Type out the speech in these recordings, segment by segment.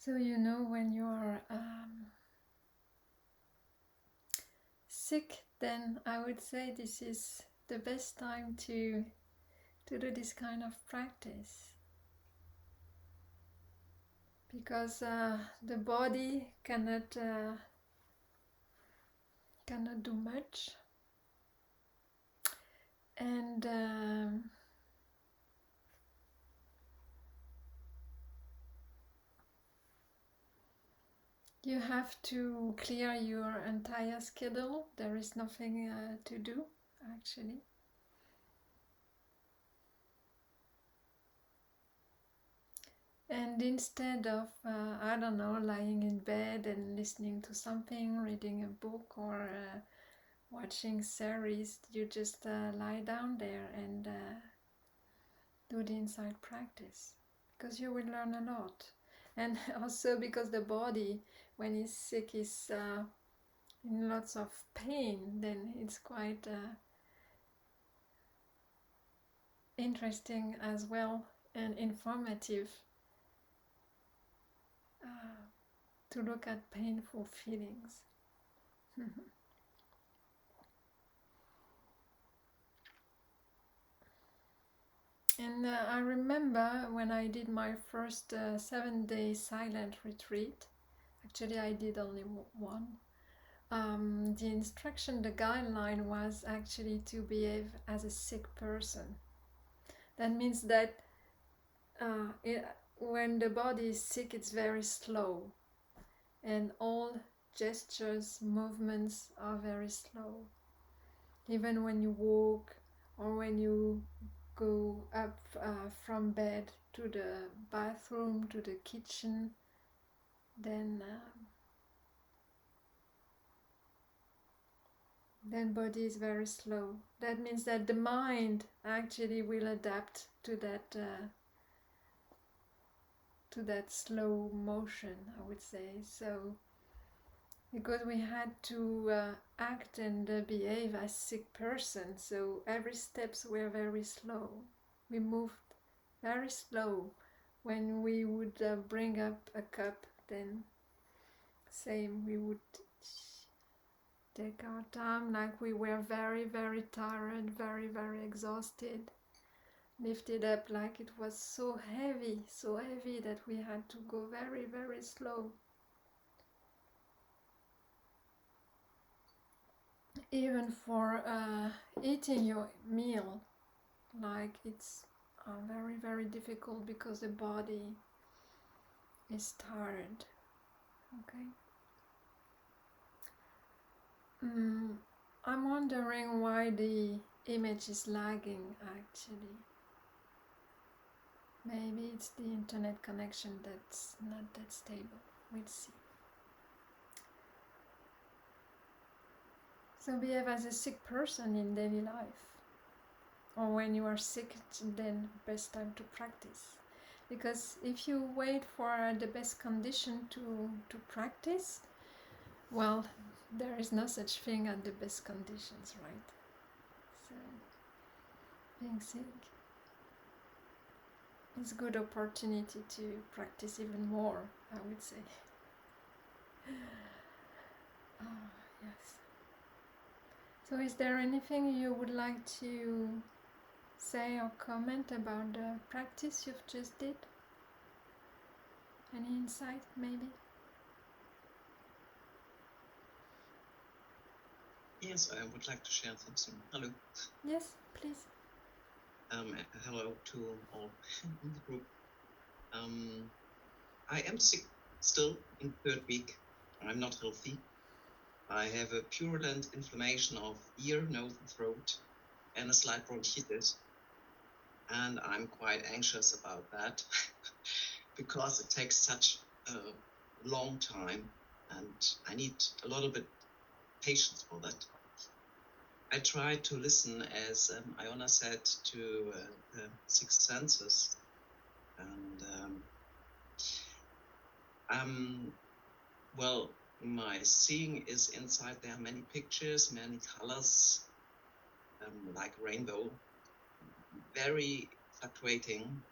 So you know, when you are sick, then I would say this is the best time to do this kind of practice, because the body cannot do much, and you have to clear your entire schedule. There is nothing to do, actually. And instead of, I don't know, lying in bed and listening to something, reading a book, or watching series, you just lie down there and do the inside practice, because you will learn a lot. And also because the body, when it's sick, is in lots of pain, then it's quite interesting as well and informative to look at painful feelings. And I remember when I did my first 7-day silent retreat. Actually, I did only one. The instruction, the guideline was actually to behave as a sick person. That means that when the body is sick, it's very slow, and all gestures, movements are very slow. Even when you walk, or when you go up from bed to the bathroom, to the kitchen, then body is very slow. That means that the mind actually will adapt to that slow motion, I would say. So because we had to act and behave as sick person, so every steps were very slow. We moved very slow. When we would bring up a cup, then same, we would take our time, like we were very, very tired, very, very exhausted. Lift it up like it was so heavy that we had to go very, very slow. Even for eating your meal, like it's very, very difficult because the body is tired. Okay. I'm wondering why the image is lagging, actually. Maybe it's the internet connection that's not that stable. We'll see. So behave as a sick person in daily life. Or when you are sick, then best time to practice. Because if you wait for the best condition to practice, well, there is no such thing as the best conditions, right? So being sick is a good opportunity to practice even more, I would say. Yes. So is there anything you would like to say or comment about the practice you've just did? Any insight, maybe? Yes, I would like to share something. Hello. Yes, please. Hello to all in the group. I am sick still in third week. I'm not healthy. I have a purulent inflammation of ear, nose, and throat, and a slight bronchitis. And I'm quite anxious about that because it takes such a long time, and I need a little bit patience for that. I try to listen, as Iona said, to the sixth senses, and well, my seeing is inside. There are many pictures, many colors, like rainbow, very fluctuating.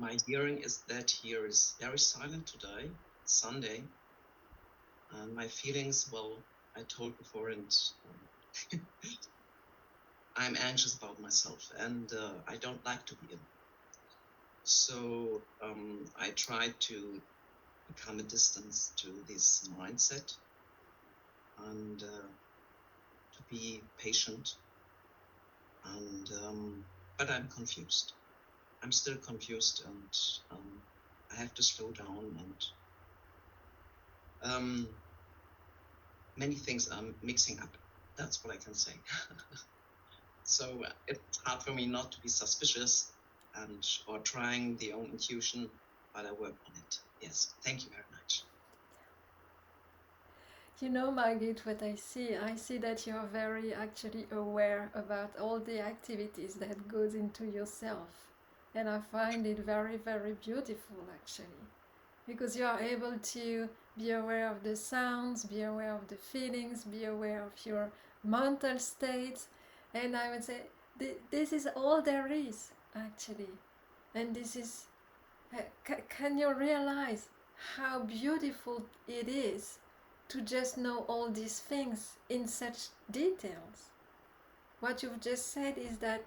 my hearing is that here is very silent today, Sunday. And my feelings, well, I told before, and I'm anxious about myself, and I don't like to be in. So I try to become a distance to this mindset and to be patient. And but I'm confused. I'm still confused, and I have to slow down. And many things are mixing up. That's what I can say. So it's hard for me not to be suspicious and or trying the own intuition, but I work on it. Yes, thank you very much. You know, Margit, what I see that you're very actually aware about all the activities that goes into yourself. And I find it very, very beautiful actually. Because you are able to be aware of the sounds, be aware of the feelings, be aware of your mental states. And I would say this is all there is actually. And this is, can you realize how beautiful it is to just know all these things in such details? What you've just said is that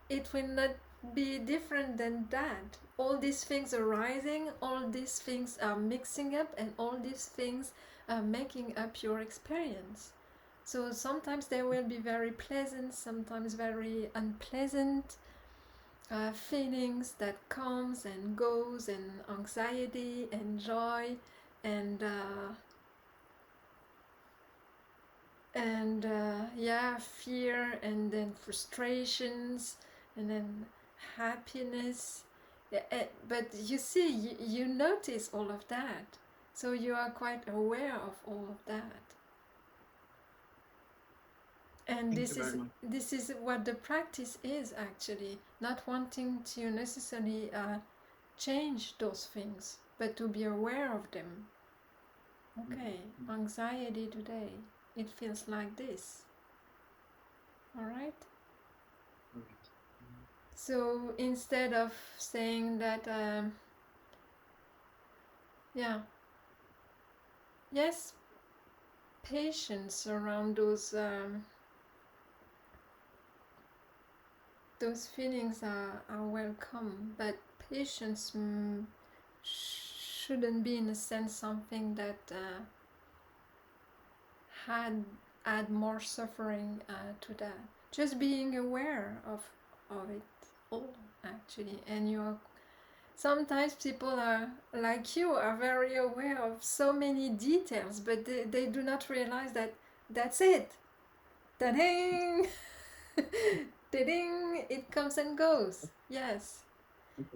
it will not be different than that. All these things are rising, all these things are mixing up, and all these things are making up your experience. So sometimes they will be very pleasant, sometimes very unpleasant feelings that comes and goes, and anxiety and joy and yeah, fear, and then frustrations, and then happiness. But you see, you notice all of that, so you are quite aware of all of that. And Thank you very much. this is what the practice is actually, not wanting to necessarily change those things, but to be aware of them. Okay, anxiety today, it feels like this. All right. So instead of saying that, yeah, yes, patience around those feelings are welcome, but patience shouldn't be in a sense something that add more suffering to that. Just being aware of it all actually, and you're sometimes people are like you are very aware of so many details, but they do not realize that that's it. Ta-ding! Ta-ding! It comes and goes. Yes.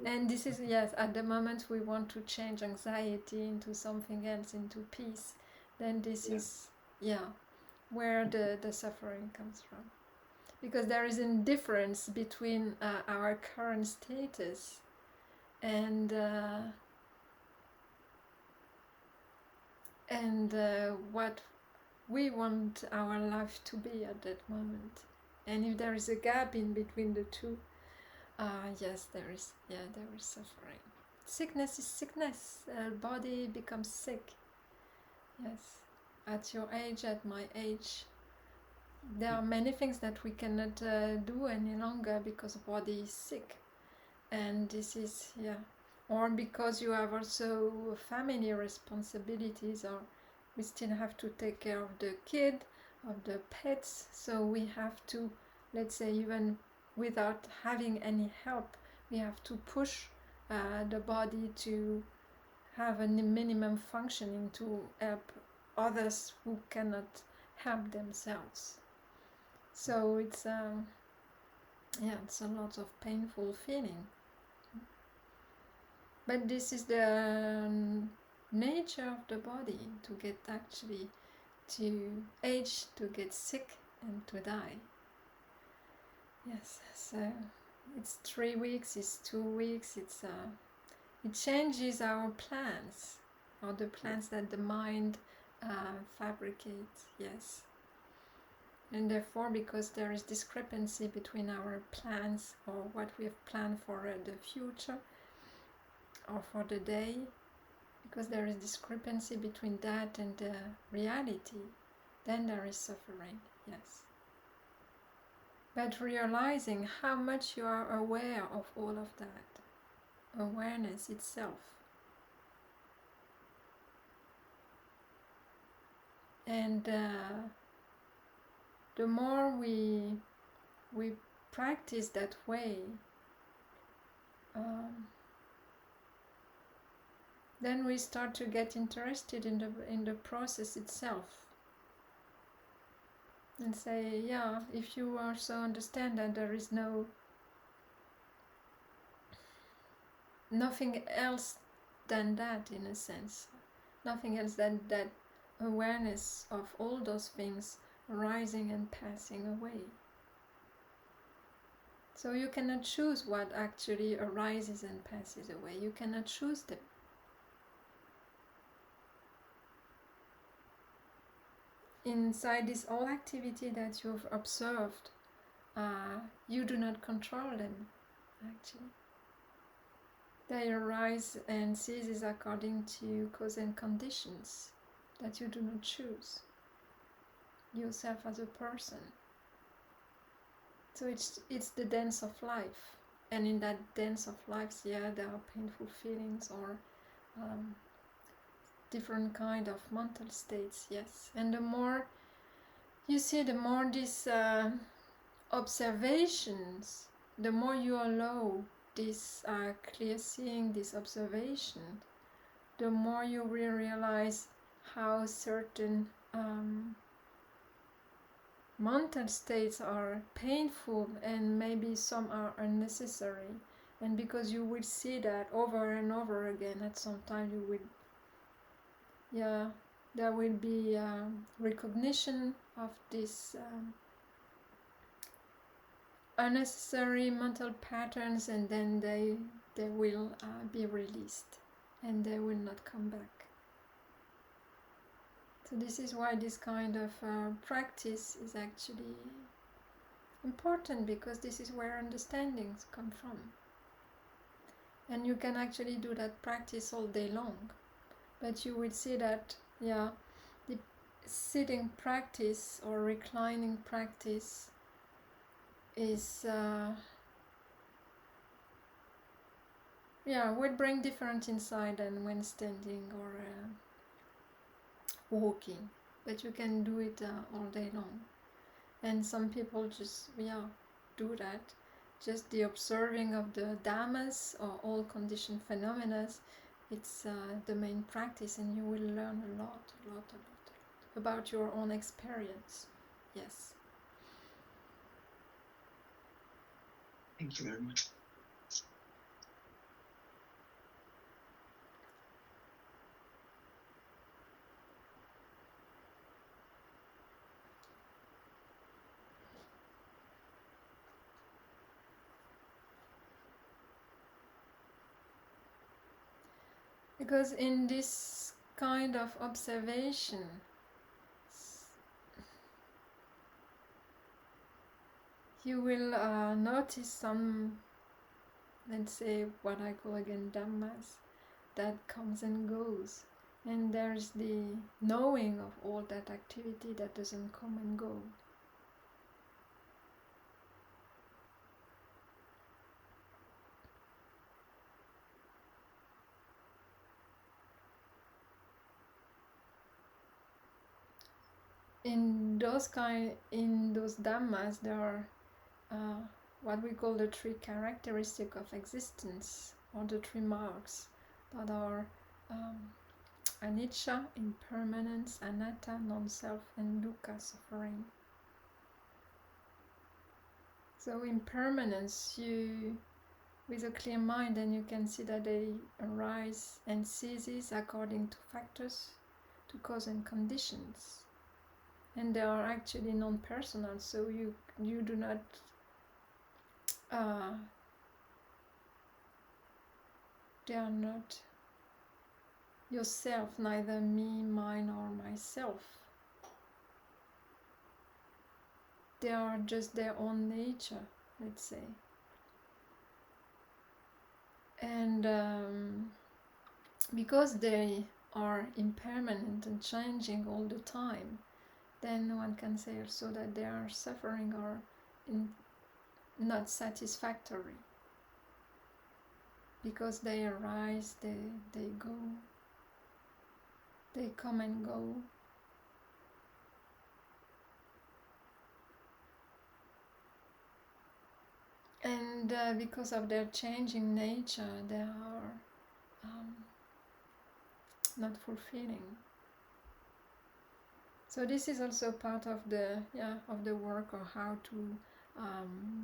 And this is, yes, at the moment we want to change anxiety into something else, into peace, then this is, yeah, where the suffering comes from. Because there is a difference between our current status and what we want our life to be at that moment. And if there is a gap in between the two, yes, there is suffering. Sickness is sickness. Body becomes sick. Yes, at your age, at my age, there are many things that we cannot do any longer because body is sick. And this is, yeah, or because you have also family responsibilities, or we still have to take care of the kid, of the pets, so we have to, let's say, even without having any help, we have to push the body to have a minimum functioning to help others who cannot help themselves. So it's it's a lot of painful feeling. But this is the nature of the body, to get actually to age, to get sick, and to die. Yes, so it's 3 weeks, it's 2 weeks, it changes our plans, or the plans that the mind fabricates. Yes. And therefore, because there is discrepancy between our plans or what we have planned for the future or for the day, because there is discrepancy between that and the reality, then there is suffering, yes. But realizing how much you are aware of all of that, awareness itself. And the more we practice that way, then we start to get interested in the process itself. And say, yeah, if you also understand that there is nothing else than that, in a sense, nothing else than that awareness of all those things arising and passing away. So you cannot choose what actually arises and passes away. You cannot choose them. Inside this whole activity that you've observed, you do not control them, actually. They arise and ceases according to cause and conditions that you do not choose, yourself as a person. So it's the dance of life. And in that dance of life, yeah, there are painful feelings or different kind of mental states, yes. And the more you see, the more these observations, the more you allow this clear seeing, this observation, the more you will realize how certain mental states are painful and maybe some are unnecessary. And because you will see that over and over again, at some time you will, yeah, there will be recognition of this unnecessary mental patterns, and then they will be released and they will not come back. So this is why this kind of practice is actually important, because this is where understandings come from. And you can actually do that practice all day long. But you will see that, yeah, the sitting practice or reclining practice is, would bring different insight than when standing or walking. But you can do it all day long. And some people just, do that. Just the observing of the dhammas or all conditioned phenomena, it's the main practice, and you will learn a lot about your own experience. Yes. Thank you very much. Because in this kind of observation, you will notice some, let's say, what I call again dhammas, that comes and goes. And there's the knowing of all that activity that doesn't come and go. In those dhammas, there are what we call the three characteristics of existence, or the three marks, that are anicca, impermanence, anatta, non-self, and dukkha, suffering. So impermanence, you, with a clear mind, then you can see that they arise and ceases according to factors, to cause and conditions. And they are actually non-personal, so you do not they are not yourself, neither me, mine, or myself. they are just their own nature, let's say. And because they are impermanent and changing all the time, then one can say also that they are suffering or not satisfactory, because they arise, they go, they come and go. And because of their changing nature, they are not fulfilling. So this is also part of the work, or how to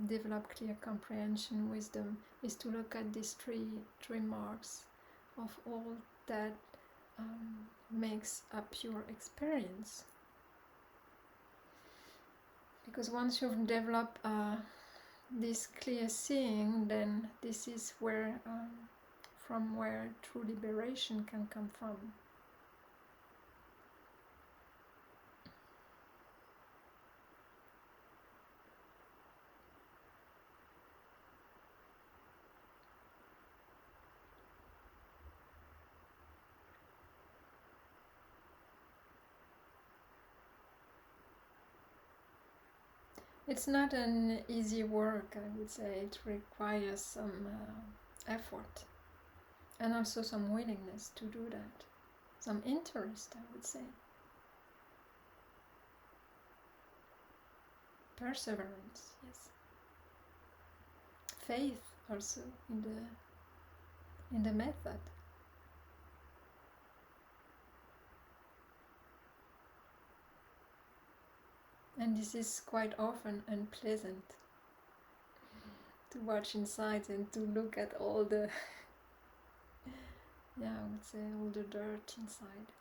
develop clear comprehension, wisdom, is to look at these three marks of all that makes a pure experience. Because once you've developed this clear seeing, then this is where from where true liberation can come from. It's not an easy work, I would say. It requires some effort, and also some willingness to do that, some interest, I would say, perseverance, yes, faith also in the method. And this is quite often unpleasant, to watch inside and to look at all the I would say all the dirt inside.